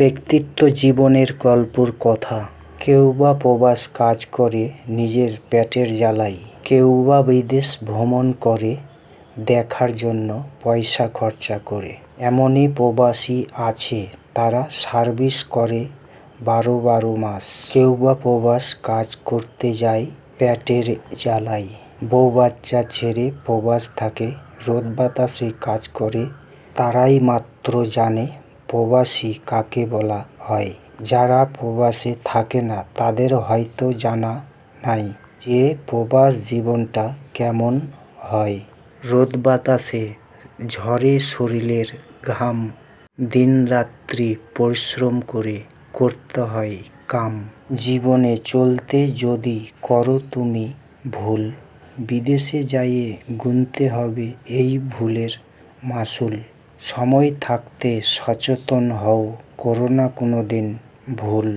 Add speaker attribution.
Speaker 1: ব্যক্তিত্ব জীবনের গল্পর কথা। কেউ বা প্রবাস কাজ করে নিজের পেটের জ্বালায়, কেউ বা বিদেশ ভ্রমণ করে দেখার জন্য পয়সা খরচা করে। এমনই প্রবাসী আছে, তারা সার্ভিস করে 12 মাস। কেউ বা প্রবাস কাজ করতে যায় পেটের জ্বালায়, বউ বাচ্চা ছেড়ে প্রবাস থাকে, রোদ বাতাসে কাজ করে। তারাই মাত্র জানে প্রবাসী কাকে বলা হয়। যারা প্রবাসে থাকে না তাদের হয়তো জানা নাই যে প্রবাস জীবনটা কেমন হয়। রোদ বাতাসে, ঝড়ে শরীরের ঘাম, দিনরাত্রি পরিশ্রম করে করতে হয় কাম। জীবনে চলতে যদি করো তুমি ভুল, বিদেশে যাইয়ে গুনতে হবে এই ভুলের মাসুল। সময় থাকতে সচেতন হও, করো না কোনোদিন ভুল।